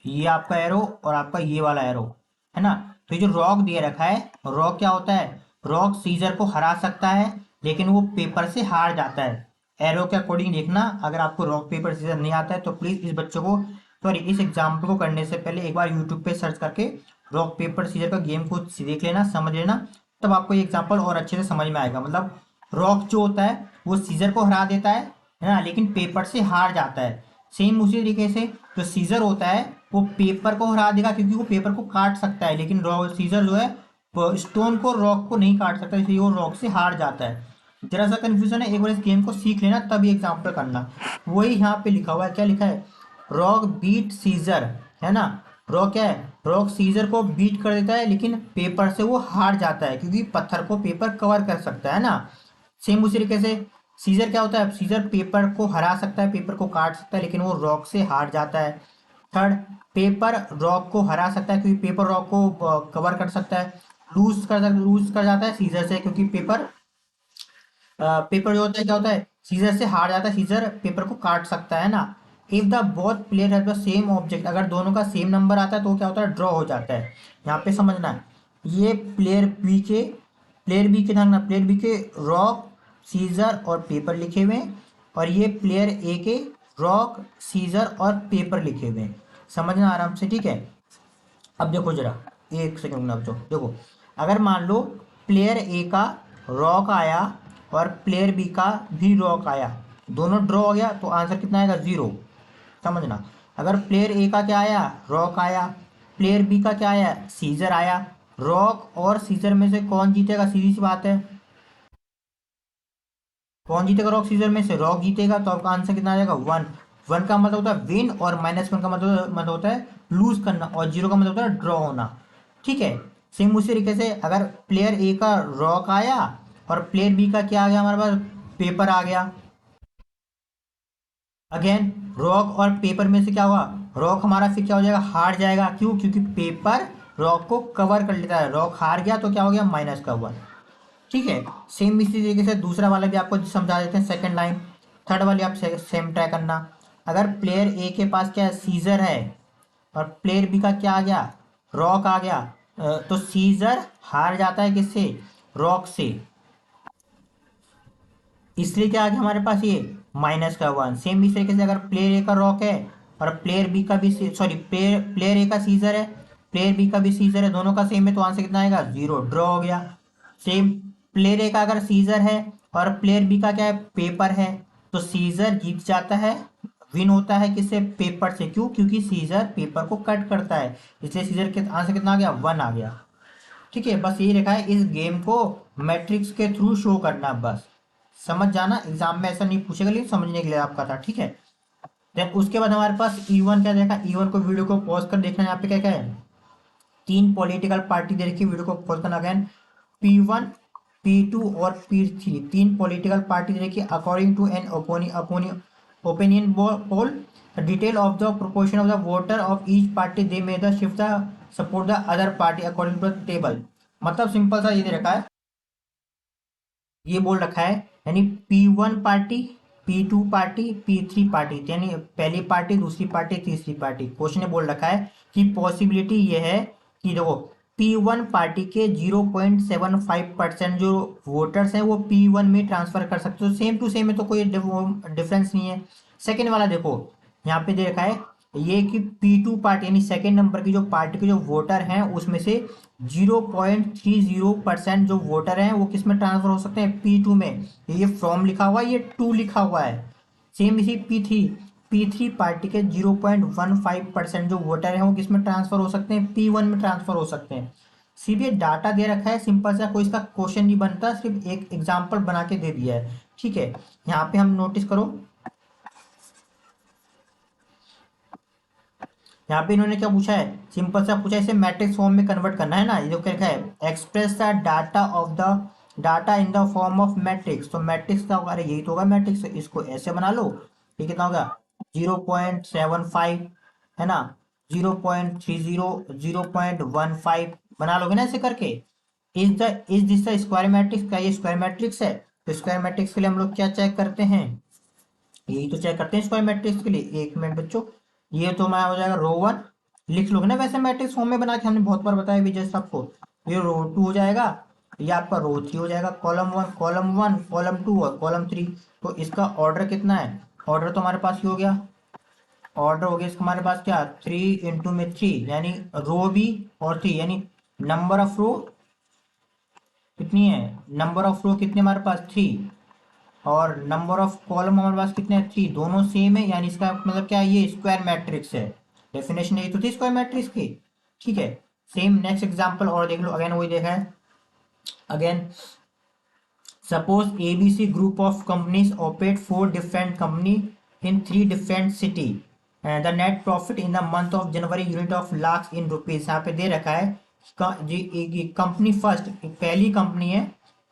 S1: ये आपका एरो, और आपका ये वाला एरो, है ना। तो ये जो रॉक दिए रखा है, रॉक क्या होता है, रॉक सीजर को हरा सकता है, लेकिन वो पेपर से हार जाता है। एरो के अकॉर्डिंग देखना, अगर आपको रॉक पेपर सीजर नहीं आता है, तो प्लीज इस बच्चों को, सॉरी इस एग्जाम्पल को करने से पहले एक बार यूट्यूब पे सर्च करके रॉक पेपर सीजर का गेम को देख लेना, समझ लेना, तब आपको ये एग्जाम्पल और अच्छे से समझ में आएगा। मतलब रॉक जो होता है वो सीजर को हरा देता है ना, लेकिन पेपर से हार जाता है। सेम उसी तरीके से जो सीजर होता है, वो पेपर को हरा देगा, क्योंकि वो पेपर को काट सकता है, लेकिन सीजर जो है वो स्टोन को, रॉक को नहीं काट सकता, इसलिए वो रॉक से हार जाता है। जरा सा कंफ्यूजन है, एक बार इस गेम को सीख लेना, तब ये एग्जाम्पल करना। वही यहाँ पे लिखा हुआ है, क्या लिखा है, रॉक बीट सीजर, है ना। रॉक क्या है, रॉक सीजर को बीट कर देता है, लेकिन पेपर से वो हार जाता है, क्योंकि पत्थर को पेपर कवर कर सकता है ना। सेम उसी तरीके से सीजर क्या होता है, सीजर पेपर को हरा सकता है, पेपर को काट सकता है, लेकिन वो रॉक से हार जाता है। थर्ड, पेपर रॉक को हरा सकता है, क्योंकि पेपर रॉक को कवर कर सकता है। लूज कर जाता है सीजर से, क्योंकि पेपर जो होता है क्या होता है, सीजर से हार जाता है, सीजर पेपर को काट सकता है ना। If the both player have the same object, अगर दोनों का सेम नंबर आता है, तो क्या होता है, ड्रॉ हो जाता है। यहाँ पे समझना है, ये प्लेयर बी के ध्यान रखना, प्लेयर बी के रॉक, सीजर और पेपर लिखे हुए हैं, और ये प्लेयर ए के रॉक, सीजर और पेपर लिखे हुए हैं। समझना आराम से, ठीक है। अब देखो जरा, एक सेकंड में देखो, अगर मान लो प्लेयर ए का रॉक आया और प्लेयर बी का भी रॉक आया, दोनों ड्रॉ हो गया, तो आंसर कितना आएगा, 0। समझना, अगर प्लेयर ए का क्या आया, रॉक आया, प्लेयर बी का क्या आया, सीजर आया, रॉक और सीजर में से कौन जीतेगा, सीधी सी बात है, कौन जीतेगा, रॉक सीजर में से रॉक जीतेगा, तो आपका आंसर कितना आ जाएगा, 1। 1 का मतलब होता है विन, और -1 का मतलब होता है लूज करना, और 0 का मतलब होता है ड्रॉ होना। ठीक है, सेम उसी तरीके से अगर प्लेयर ए का रॉक आया और प्लेयर बी का क्या आ गया हमारे पास, पेपर आ गया, अगेन रॉक और पेपर में से क्या होगा, रॉक हमारा फिर क्या हो जाएगा, हार जाएगा, क्यों, क्योंकि पेपर रॉक को कवर कर लेता है, रॉक हार गया, तो क्या हो गया, -1। ठीक है, सेम इसी तरीके से दूसरा वाला भी आपको समझा देते हैं, सेकंड लाइन। थर्ड वाली आप सेम ट्राई करना। अगर प्लेयर ए के पास क्या है, सीजर है, और प्लेयर बी का क्या आ गया, रॉक आ गया, तो सीजर हार जाता है किससे, रॉक से। इसलिए क्या आ गया हमारे पास, ये -1। सेम इस तरीके से अगर प्लेयर ए का रॉक है और प्लेयर बी का भी, सॉरी, प्लेयर प्लेयर ए का सीजर है, प्लेयर बी का भी सीजर है, दोनों का सेम है, तो आंसर कितना आएगा, 0, ड्रॉ हो गया। सेम प्लेयर ए का अगर सीजर है और प्लेयर बी का क्या है, पेपर है, तो सीजर जीत जाता है, विन होता है किससे, पेपर से। क्यों, क्योंकि सीजर पेपर को कट करता है, इसलिए सीजर के आंसर कितना आ गया, 1 आ गया। ठीक है, बस यही रखा है, इस गेम को मैट्रिक्स के थ्रू शो करना, बस समझ जाना, एग्जाम में ऐसा नहीं पूछेगा, लेकिन समझने के लिए आपका था। ठीक है, देन उसके बाद हमारे पास E1 क्या देखा, E1 को वीडियो को पॉज कर देखना। यहाँ पे क्या क्या है, 3 पॉलिटिकल पार्टी दे रखी है, वीडियो को पॉज करना। अगेन P1, P2 और P3, 3 पॉलिटिकल पार्टी दे रखी है। According to an opinion poll, detail of the proportion of the voter of each party they may the shift the support the other party according to the table. मतलब simple सा ये दे रखा है, ये बोल रखा है, यानी P1 party, P2 party, P3 party, यानी पहली पार्टी, दूसरी पार्टी, तीसरी पार्टी। क्वेश्चन ने बोल रखा है कि पॉसिबिलिटी ये है कि देखो P1 पार्टी के 0.75% जो वोटर्स हैं वो P1 में ट्रांसफर कर सकते हो, सेम टू सेम है, तो कोई डिफरेंस नहीं है। सेकेंड वाला देखो, यहाँ पे दे रखा है ये कि P2 पार्टी यानी सेकेंड नंबर की जो पार्टी के जो वोटर हैं उसमें से 0.30% जो वोटर हैं वो किस में ट्रांसफर हो सकते हैं, P2 में। ये फ्रॉम लिखा हुआ है, ये टू लिखा हुआ है। सेम इसी P3 पार्टी के 0.15% जो वोटर हैं वो किस में ट्रांसफर हो सकते हैं, P1 में ट्रांसफर हो सकते हैं। सिर्फ ये डाटा दे रखा है, सिंपल सा, कोई इसका क्वेश्चन नहीं बनता, सिर्फ एक एग्जाम्पल बना के दे दिया है। ठीक है, यहाँ पे हम नोटिस करो, यहाँ पे इन्होंने क्या पूछा है, सिंपल सा पूछा है, इसे मैट्रिक्स फॉर्म में कन्वर्ट करना है ना। ये जो क्या लिखा है, express the data of the data in the form of matrix. तो मैट्रिक्स क्या होगा, अरे यही तो होगा मैट्रिक्स, इसको ऐसे बना लो। ये कितना होगा, 0.75 है ना, 0.30, 0.15 बना लोगे ना ऐसे करके। Is this the square matrix, क्या ये स्क्वायर मैट्रिक्स है। तो स्क्वायर मैट्रिक्स के लिए हम लोग क्या चेक करते हैं, यही तो चेक करते हैं स्क्वायर मैट्रिक्स के लिए। एक मिनट बच्चों, ये तो हमारा हो जाएगा रो 1, लिख लोगे ना वैसे मैट्रिक्स फॉर्म में बना के, हमने बहुत बार बताया भी जैसे आपको। ये रो 2 हो जाएगा, ये आपका रो 3 हो जाएगा, कॉलम वन, कॉलम 2 और कॉलम 3। तो इसका ऑर्डर कितना है, ऑर्डर तो हमारे पास ही हो गया, ऑर्डर हो गया इसका हमारे पास क्या, 3 × 3, यानी रो भी और 3, यानी नंबर ऑफ रो कितनी है, नंबर ऑफ रो कितने हमारे पास 3, और नंबर ऑफ कॉलम हमारे पास कितने हैं, 3, दोनों सेम है, यानी इसका मतलब क्या है, ये स्क्वायर मैट्रिक्स है। डेफिनेशन यही तो थी स्क्वायर मैट्रिक्स की। ठीक है, सेम नेक्स्ट एग्जांपल और देख लो, अगेन वही देखा है। Again suppose ABC group of companies operate 4 different company in 3 different city, the net profit in the month of January unit of lakh in rupees. यहाँ पे दे रखा है जी, कंपनी फर्स्ट पहली कंपनी है,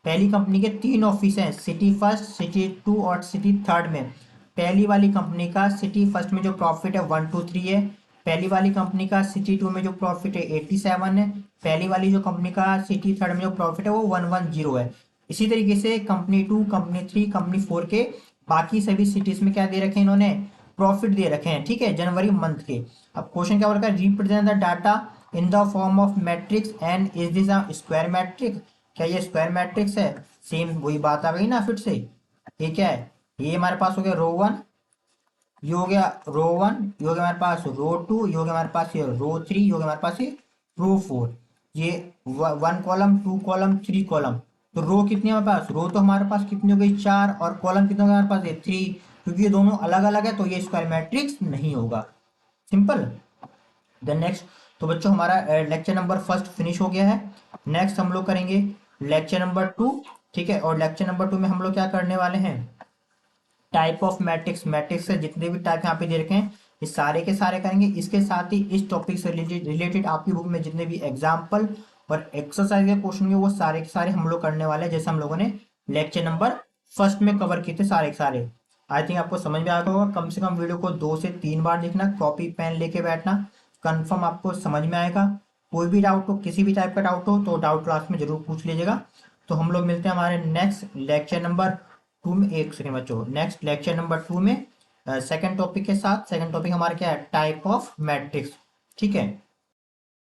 S1: पहली कंपनी के 3 ऑफिस हैं, सिटी फर्स्ट, सिटी 2 और सिटी थर्ड में। पहली वाली कंपनी का सिटी फर्स्ट में जो प्रॉफिट है 123 है, पहली वाली कंपनी का सिटी 2 में जो प्रॉफिट है 87 है, पहली वाली जो कंपनी का सिटी थर्ड में जो प्रॉफिट है वो 110 है। इसी तरीके से कंपनी 2, कंपनी 3, कंपनी 4 के बाकी सभी सिटीज में क्या दे रखे हैं इन्होंने, प्रॉफिट दे रखे हैं। ठीक है, जनवरी मंथ के। अब क्वेश्चन क्या बोल रखा है, represent the data in the form of matrix and is this a square matrix. क्या ये स्क्वायर मैट्रिक्स है, सेम वही बात आ गई ना फिर से। ये क्या है, ये हमारे पास हो गया रो 1, ये हो गया रो 1, ये हो गया हमारे पास रो 2, ये हो गया हमारे पास ये रो 3, ये हो गया हमारे पास ये रो 4। ये 1 कॉलम, 2 कॉलम, 3 कॉलम। तो रो कितनी है हमारे पास, रो तो हमारे पास कितनी हो गई 4, और कॉलम कितने हो गए हमारे पास, ये 3। क्योंकि ये दोनों अलग अलग है तो ये स्क्वायर मैट्रिक्स नहीं होगा। सिंपल। देन नेक्स्ट, तो बच्चों हमारा लेक्चर नंबर फर्स्ट फिनिश हो गया है। नेक्स्ट हम लोग करेंगे लेक्चर नंबर 2। ठीक है, और लेक्चर नंबर 2 में हम लोग क्या करने वाले हैं, टाइप ऑफ मैट्रिक्स, मैट्रिक्स से जितने भी टाइप यहाँ पे दे रखे हैं ये सारे के सारे करेंगे। इसके साथ ही इस टॉपिक से रिलेटेड आपकी बुक में जितने भी एग्जाम्पल और एक्सरसाइज के क्वेश्चन वो सारे के सारे हम लोग करने वाले हैं, जैसे हम लोगों ने लेक्चर नंबर फर्स्ट में कवर किए थे सारे के सारे। आई थिंक आपको समझ में आ गया होगा। कम से कम वीडियो को 2 से 3 बार देखना, कॉपी पेन लेके बैठना, कंफर्म आपको समझ में आएगा। कोई भी डाउट हो, किसी भी टाइप का डाउट हो तो डाउट क्लास में जरूर पूछ लीजिएगा। तो हम लोग मिलते हैं हमारे नेक्स्ट लेक्चर नंबर 2 में। एक सेकंड बच्चों, नेक्स्ट लेक्चर नंबर 2 में सेकंड टॉपिक के साथ। सेकंड टॉपिक हमारा क्या है, टाइप ऑफ मैट्रिक्स। ठीक है,